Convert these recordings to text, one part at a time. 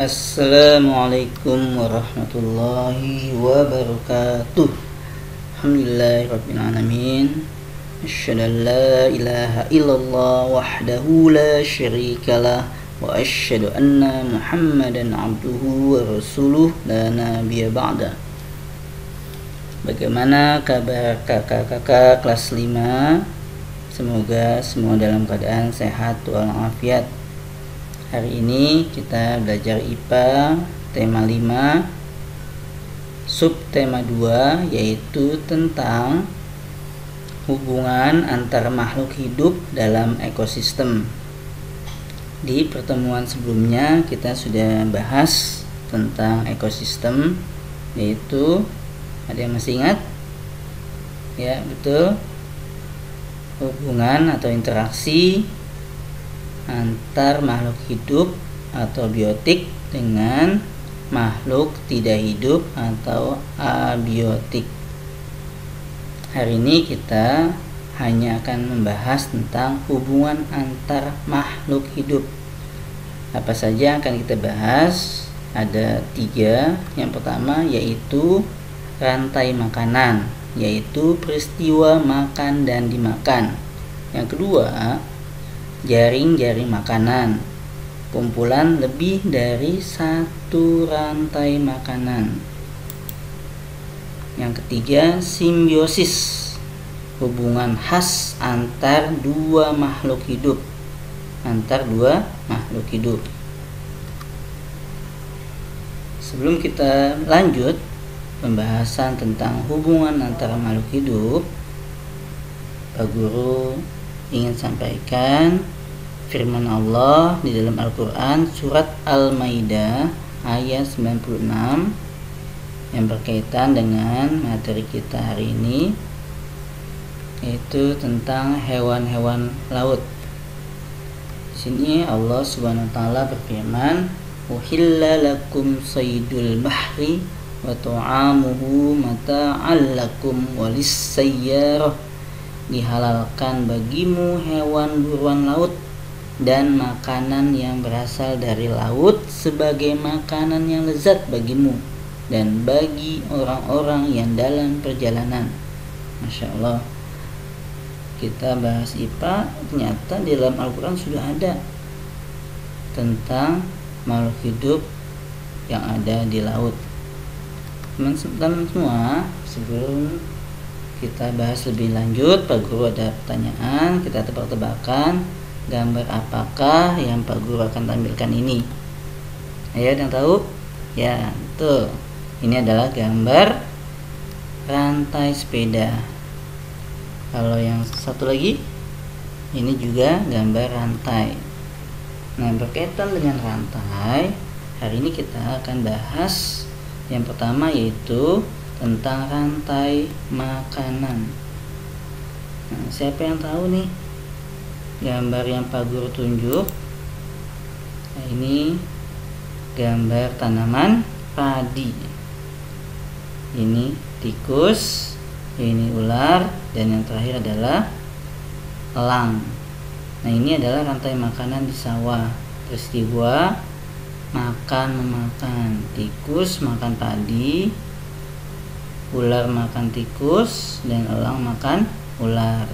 Assalamualaikum warahmatullahi wabarakatuh. Alhamdulillahirrabbilalamin. Asyhadu an la ilaha illallah wahdahu la syarikalah wa asyhadu anna Muhammadan abduhu wa rasuluh la nabiyya ba'da. Bagaimana kabar kakak-kakak kelas 5? Semoga semua dalam keadaan sehat walafiat. Hari ini kita belajar IPA tema 5, subtema 2, yaitu tentang hubungan antara makhluk hidup dalam ekosistem. Di pertemuan sebelumnya kita sudah bahas tentang ekosistem, yaitu ada yang masih ingat? Ya, betul. Hubungan atau interaksi antar makhluk hidup atau biotik dengan makhluk tidak hidup atau abiotik. Hari ini kita hanya akan membahas tentang hubungan antar makhluk hidup. Apa saja yang akan kita bahas? Ada 3. Yang pertama yaitu rantai makanan, yaitu peristiwa makan dan dimakan. Yang kedua, jaring-jaring makanan, kumpulan lebih dari satu rantai makanan. Yang ketiga, simbiosis, hubungan khas antar dua makhluk hidup. Sebelum kita lanjut pembahasan tentang hubungan antara makhluk hidup, Pak Guru ingin sampaikan firman Allah di dalam Al-Quran surat Al-Maidah ayat 96 yang berkaitan dengan materi kita hari ini, yaitu tentang hewan-hewan laut. Di sini Allah Subhanahu wa taala berfirman, "Uhilla lakum saydul bahri wa ta'amuhu mata'al lakum walis-sayyarah." Dihalalkan bagimu hewan buruan laut dan makanan yang berasal dari laut sebagai makanan yang lezat bagimu dan bagi orang-orang yang dalam perjalanan. Masya Allah. Kita bahas IPA, ternyata di dalam Al-Quran sudah ada tentang makhluk hidup yang ada di laut. Teman-teman semua, sebelum kita bahas lebih lanjut, Pak Guru ada pertanyaan, kita tebak-tebakan gambar apakah yang Pak Guru akan tampilkan ini. Ayo, yang tahu? Ya, betul. Ini adalah gambar rantai sepeda. Kalau yang satu lagi, ini juga gambar rantai. Nah, berkaitan dengan rantai, hari ini kita akan bahas yang pertama, yaitu tentang rantai makanan. Nah, siapa yang tahu nih gambar yang Pak Guru tunjuk? Nah, ini gambar tanaman padi. Ini tikus, ini ular, dan yang terakhir adalah elang. Nah, ini adalah rantai makanan di sawah. Peristiwa makan memakan. Tikus makan padi, ular makan tikus, dan elang makan ular.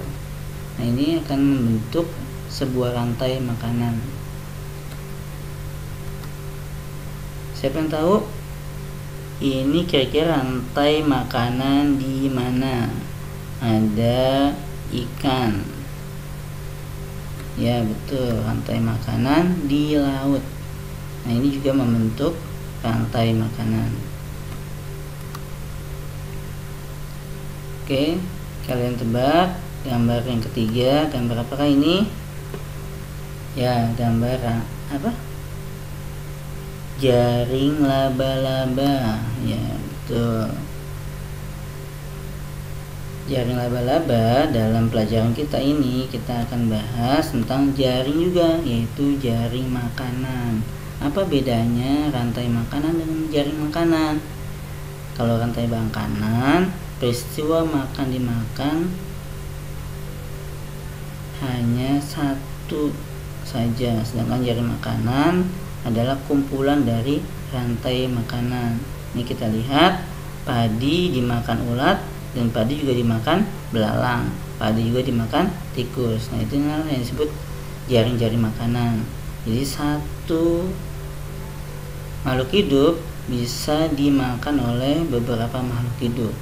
Nah, ini akan membentuk sebuah rantai makanan. Siapa yang tahu? Ini kira-kira rantai makanan di mana? Ada ikan. Ya, betul, rantai makanan di laut. Nah, ini juga membentuk rantai makanan. Oke, kalian tebak gambar yang ketiga, gambar apakah ini? Ya, gambar apa? Jaring laba-laba. Ya, betul. Jaring laba-laba, dalam pelajaran kita ini kita akan bahas tentang jaring juga, yaitu jaring makanan. Apa bedanya rantai makanan dengan jaring makanan? Kalau rantai makanan, peristiwa makan dimakan hanya satu saja, sedangkan jaring makanan adalah kumpulan dari rantai makanan. Ini kita lihat padi dimakan ulat dan padi juga dimakan belalang, padi juga dimakan tikus. Nah, itu yang disebut jaring-jaring makanan. Jadi satu makhluk hidup bisa dimakan oleh beberapa makhluk hidup.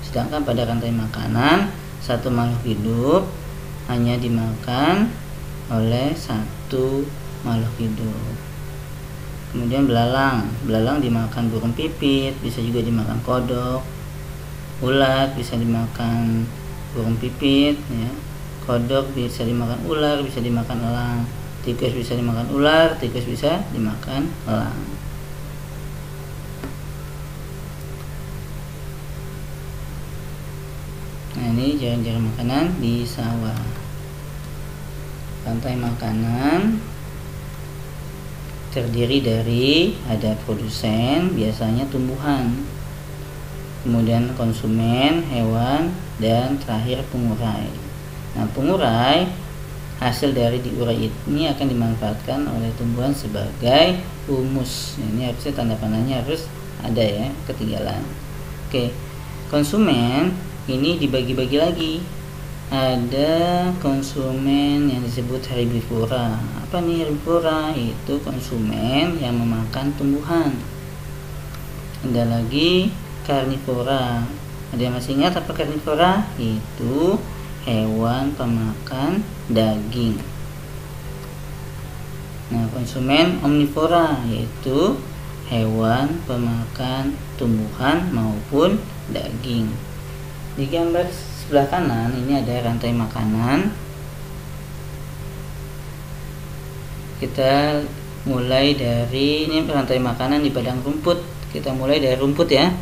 Sedangkan pada rantai makanan, satu makhluk hidup hanya dimakan oleh satu makhluk hidup. Kemudian belalang dimakan burung pipit, bisa juga dimakan kodok. Ulat bisa dimakan burung pipit, ya. Kodok bisa dimakan ular, bisa dimakan elang. Tikus bisa dimakan ular, tikus bisa dimakan elang. Nah, ini jaring-jaring makanan di sawah. Rantai makanan terdiri dari ada produsen, biasanya tumbuhan, kemudian konsumen, hewan, dan terakhir pengurai. Nah, pengurai hasil dari diurai ini akan dimanfaatkan oleh tumbuhan sebagai humus. Ini harusnya tanda panahnya harus ada, ya, ketinggalan. Oke, konsumen ini dibagi-bagi lagi. Ada konsumen yang disebut herbivora. Apa nih herbivora? Itu konsumen yang memakan tumbuhan. Ada lagi karnivora. Ada yang masih ingat apa karnivora? Itu hewan pemakan daging. Nah, konsumen omnivora yaitu hewan pemakan tumbuhan maupun daging. Di gambar sebelah kanan ini ada rantai makanan. Kita mulai dari ini rantai makanan di padang rumput. Kita mulai dari rumput, ya.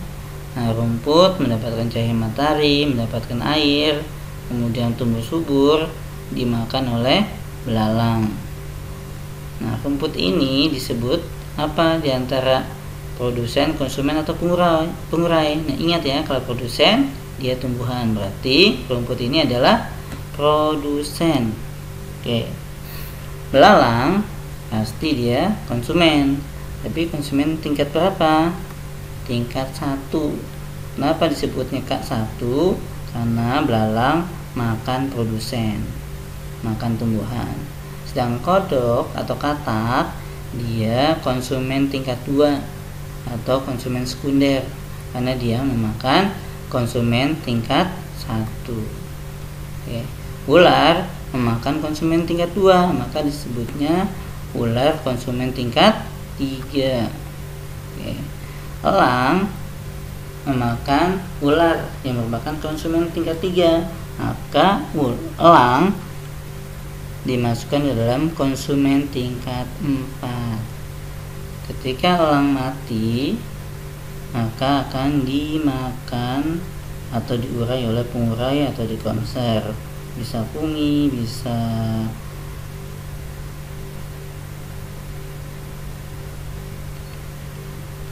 Nah, rumput mendapatkan cahaya matahari, mendapatkan air, kemudian tumbuh subur, dimakan oleh belalang. Nah, rumput ini disebut apa di antara produsen, konsumen, atau pengurai? Nah, ingat ya, kalau produsen dia tumbuhan, berarti rumput ini adalah produsen. Oke. Belalang pasti dia konsumen. Tapi konsumen tingkat berapa? Tingkat 1. Kenapa disebutnya K1? Karena belalang makan produsen, makan tumbuhan. Sedang kodok atau katak dia konsumen tingkat 2 atau konsumen sekunder, karena dia memakan konsumen tingkat 1. Oke. Ular memakan konsumen tingkat 2, maka disebutnya ular konsumen tingkat 3. Oke. Elang memakan ular yang merupakan konsumen tingkat 3, maka elang dimasukkan ke dalam konsumen tingkat 4. Ketika elang mati, maka akan dimakan atau diurai oleh pengurai atau dikonser. Bisa fungi, bisa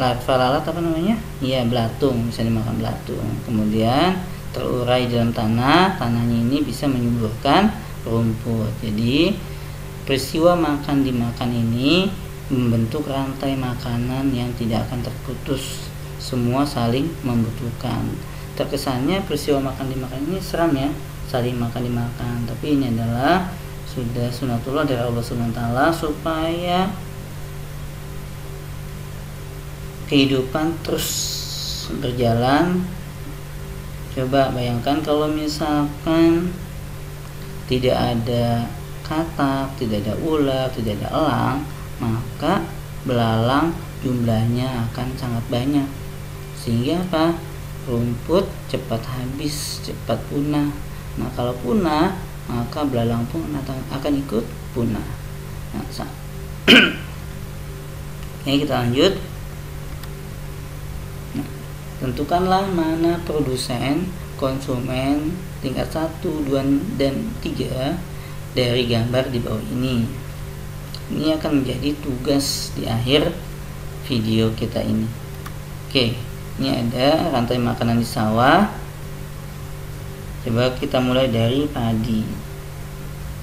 larva lalat, apa namanya? Iya, belatung, bisa dimakan belatung. Kemudian terurai dalam tanah, tanahnya ini bisa menyuburkan rumput. Jadi peristiwa makan dimakan ini membentuk rantai makanan yang tidak akan terputus. Semua saling membutuhkan. Terkesannya peristiwa makan dimakan ini seram, ya, saling makan dimakan. Tapi ini adalah sudah sunatullah dari Allah SWT supaya kehidupan terus berjalan. Coba bayangkan kalau misalkan tidak ada katak, tidak ada ular, tidak ada elang, maka belalang jumlahnya akan sangat banyak. Sehingga apa? Rumput cepat habis, cepat punah. Nah, kalau punah, maka belalang pun akan ikut punah. Nah, Oke, kita lanjut. Nah, tentukanlah mana produsen, konsumen tingkat 1, 2, dan 3 dari gambar di bawah ini. Ini akan menjadi tugas di akhir video kita ini. Oke, ini ada rantai makanan di sawah. Coba kita mulai dari padi.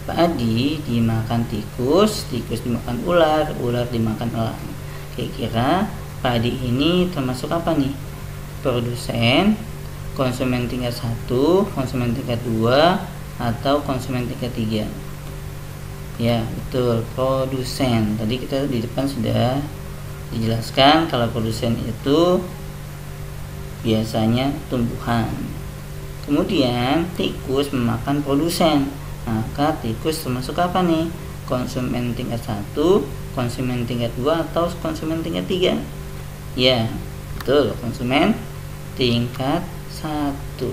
padi dimakan tikus, tikus dimakan ular, ular dimakan elang. Kira-kira padi ini termasuk apa nih? Produsen, konsumen tingkat 1, konsumen tingkat 2, atau konsumen tingkat 3? Ya, betul, produsen. Tadi kita di depan sudah dijelaskan kalau produsen itu biasanya tumbuhan. Kemudian tikus memakan produsen, maka tikus termasuk apa nih? Konsumen tingkat 1, konsumen tingkat 2, atau konsumen tingkat 3? Ya, betul, konsumen tingkat 1.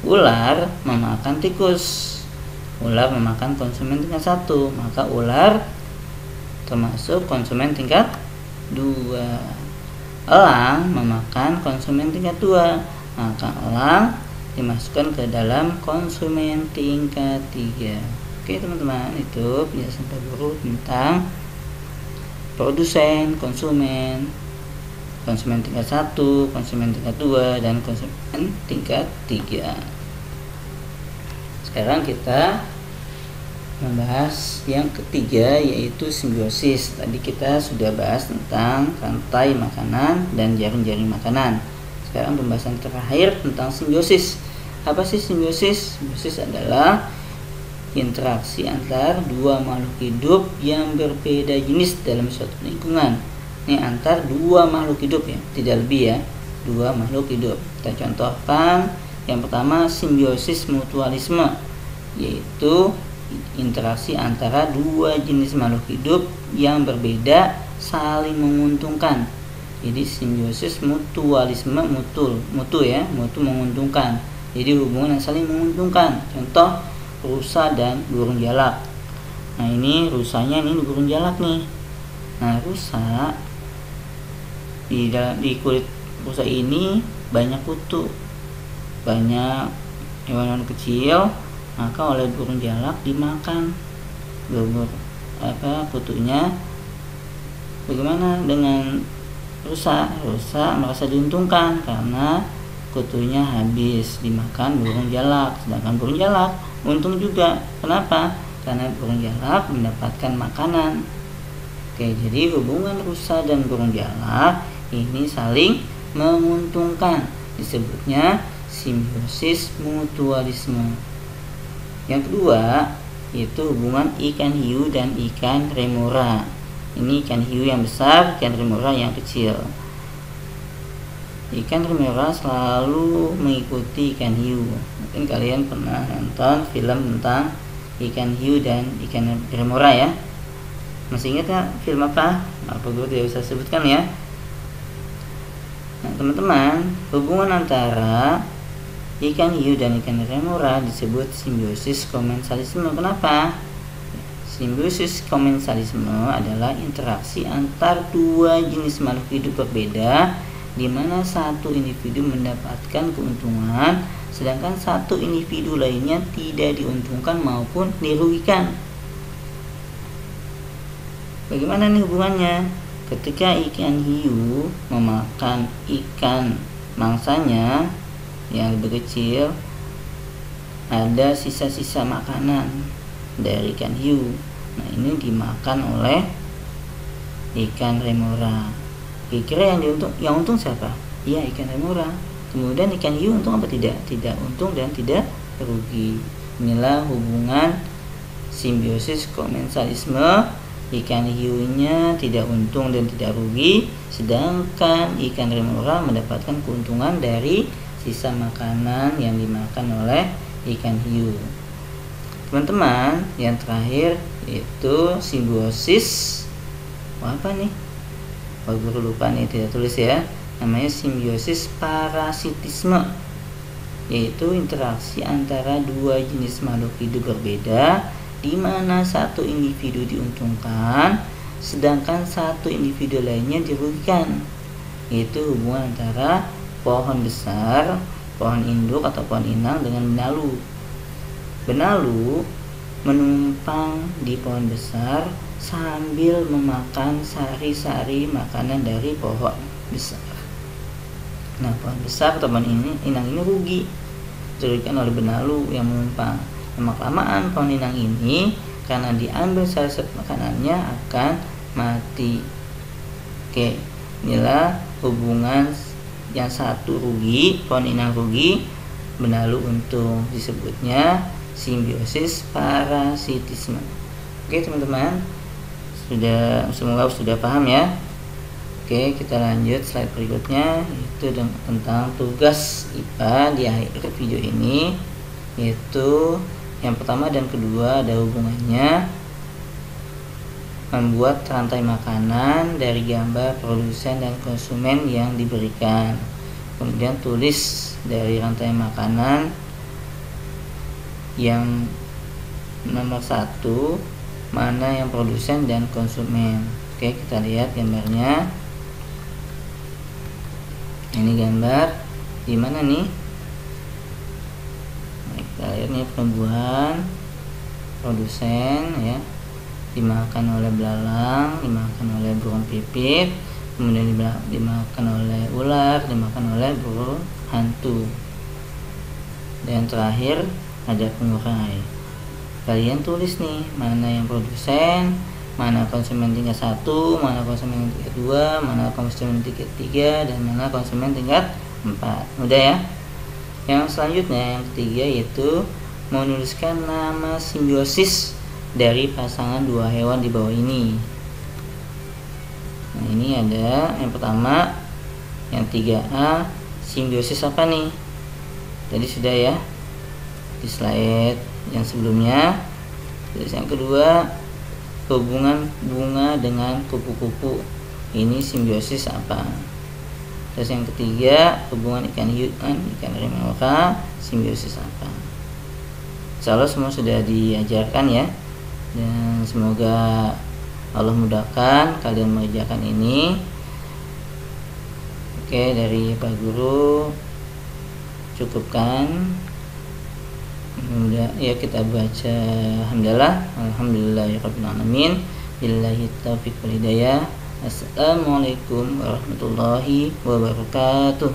Ular memakan tikus, ular memakan konsumen tingkat 1, maka ular termasuk konsumen tingkat 2. Elang memakan konsumen tingkat 2, maka elang dimasukkan ke dalam konsumen tingkat 3. Oke teman-teman, itu penjelasan Pak Guru tentang produsen, konsumen tingkat 1, konsumen tingkat 2, dan konsumen tingkat 3. Sekarang kita membahas yang ketiga, yaitu simbiosis. Tadi kita sudah bahas tentang rantai makanan dan jaring-jaring makanan. Sekarang pembahasan terakhir tentang simbiosis. Apa sih simbiosis? Simbiosis adalah interaksi antar dua makhluk hidup yang berbeda jenis dalam suatu lingkungan. Ini antar dua makhluk hidup ya, tidak lebih ya, dua makhluk hidup. Kita contohkan yang pertama, simbiosis mutualisme, yaitu interaksi antara dua jenis makhluk hidup yang berbeda saling menguntungkan. Jadi simbiosis mutualisme, mutu menguntungkan. Jadi hubungan yang saling menguntungkan. Contoh rusa dan burung jalak. Nah ini rusanya, ini burung jalak nih. Nah rusa di kulit rusa ini banyak kutu, banyak hewan kecil, maka oleh burung jalak dimakan kutunya. Bagaimana dengan rusa? Rusa merasa diuntungkan karena kutunya habis dimakan burung jalak, sedangkan burung jalak untung juga. Kenapa? Karena burung jalak mendapatkan makanan. Oke, jadi hubungan rusa dan burung jalak ini saling menguntungkan, disebutnya simbiosis mutualisme. Yang kedua yaitu hubungan ikan hiu dan ikan remora. Ini ikan hiu yang besar, ikan remora yang kecil. Ikan remora selalu mengikuti ikan hiu. Mungkin kalian pernah nonton film tentang ikan hiu dan ikan remora ya. Masih ingat ya film apa? Apa gue tidak usah sebutkan ya. Nah teman-teman, hubungan antara ikan hiu dan ikan remora disebut simbiosis komensalisme. Kenapa? Simbiosis komensalisme adalah interaksi antar dua jenis makhluk hidup berbeda, di mana satu individu mendapatkan keuntungan, sedangkan satu individu lainnya tidak diuntungkan maupun dirugikan. Bagaimana nih hubungannya? Ketika ikan hiu memakan ikan mangsanya yang lebih kecil, ada sisa-sisa makanan dari ikan hiu. Nah ini dimakan oleh ikan remora. Kira-kira yang untung siapa? Iya, ikan remora. Kemudian ikan hiu untung apa tidak? Tidak untung dan tidak rugi. Inilah hubungan simbiosis komensalisme. Ikan hiunya tidak untung dan tidak rugi, sedangkan ikan remora mendapatkan keuntungan dari sisa makanan yang dimakan oleh ikan hiu. Teman-teman, yang terakhir yaitu simbiosis apa nih? Pak Guru lupa nih, tidak tulis ya. Namanya simbiosis parasitisme, yaitu interaksi antara dua jenis makhluk hidup berbeda, di mana satu individu diuntungkan sedangkan satu individu lainnya dirugikan. Yaitu hubungan antara pohon besar, pohon induk atau pohon inang dengan benalu. Benalu menumpang di pohon besar sambil memakan sari-sari makanan dari pohon besar. Nah, pohon besar atau pohon inang ini rugi, dirugikan oleh benalu yang menumpang. Lama-kelamaan pohon inang ini karena diambil salah satu makanannya akan mati. Oke, inilah hubungan yang satu rugi, pohon inang rugi, benalu untung, disebutnya simbiosis parasitisme. Oke teman-teman, semoga sudah paham ya. Oke, kita lanjut slide berikutnya, yaitu tentang tugas IPA di akhir video ini, yaitu yang pertama dan kedua ada hubungannya membuat rantai makanan dari gambar produsen dan konsumen yang diberikan. Kemudian tulis dari rantai makanan yang nomor 1 mana yang produsen dan konsumen. Oke, kita lihat gambarnya. Ini gambar di mana nih? Kita lihat nih penumbuhan produsen ya, dimakan oleh belalang, dimakan oleh burung pipit, kemudian dimakan oleh ular, dimakan oleh burung hantu, dan terakhir ada pengurai. Kalian tulis nih mana yang produsen, mana konsumen tingkat 1, mana konsumen tingkat 2, mana konsumen tingkat 3, dan mana konsumen tingkat 4. Mudah ya. Yang selanjutnya yang ketiga yaitu menuliskan nama simbiosis dari pasangan dua hewan di bawah ini. Nah, ini ada yang pertama, yang 3A, simbiosis apa nih? Tadi sudah ya di slide yang sebelumnya. Terus yang kedua, hubungan bunga dengan kupu-kupu, ini simbiosis apa? Terus yang ketiga, hubungan ikan hiu dan ikan rimauka, simbiosis apa? Insyaallah semua sudah diajarkan ya, dan semoga Allah mudahkan kalian mengerjakan ini. Oke, dari Pak Guru cukupkan. Mudah ya, kita baca alhamdulillahirabbil alamin, billahi taufiq wal hidayah. Assalamualaikum warahmatullahi wabarakatuh.